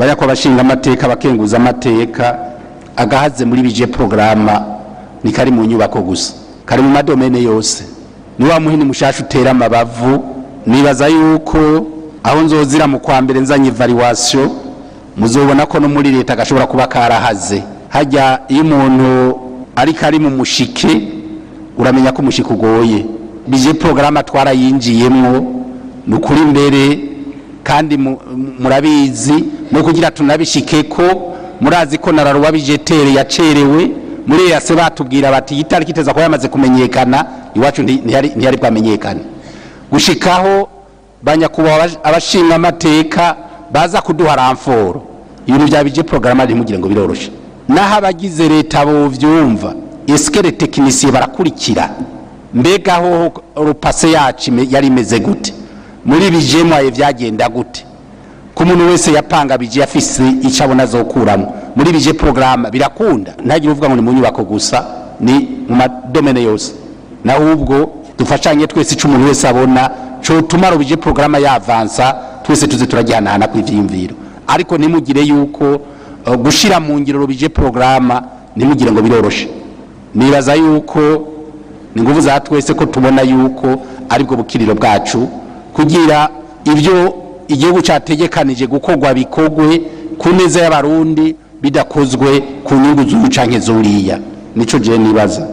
baya ko Nshingamateka bakenguza amateka agahaze muri bije programa ni kari mu nyubako gusa kari mu madomene yose ni wa muhini mushasha utera amabavu nibaza yuko aho nzozira mu kwa mbere nzanye evaluation muzobona ko no muri leta gashobora kuba karahaze hajya iyo umuntu ari kari mu mushike uramenya ko mushike ugoye bije programa twarayinjiyemwo nukuri mbere kandi murabizi no kugira tunabishike ko murazi ko nararuwa bijetere yacerewe muri yase batubwira bati itariki iteza ko yamaze kumenyekana iwacu ntiyari bwamenyekana gushikaho banyakuba Abashingamateka baza kuduha ramforo ibintu byabije programa ari mugire ngo biroroshe naho abagize leta bo vyumva eskere technicien barakurikira mbega ho rupase yacu yari imeze gute muri bijemwaye vyagenda gute ku muntu wese yapanga bije afise icabona zokuramo muri bije programa birakunda ntagira uvuga ngo ni mu nyubako gusa ni mu madomene yose naho ubwo dufashanye twese ico umuntu wese abona cyo tumara bije programa yavansa twese tuze turajyana ku ivyimviro ariko nimugire yuko gushira mu ngiro bije programa nimugire ngo biroroshe nibaza yuko ni nguvu za twese ko tubona yuko aribwo bukiriro bwacu kugira ibyo igihugu cyategekanije gukogwa bikogwe ku neza y'abarundi bidakozwe ku nyungu z'ucanke zuriya nico je nibaza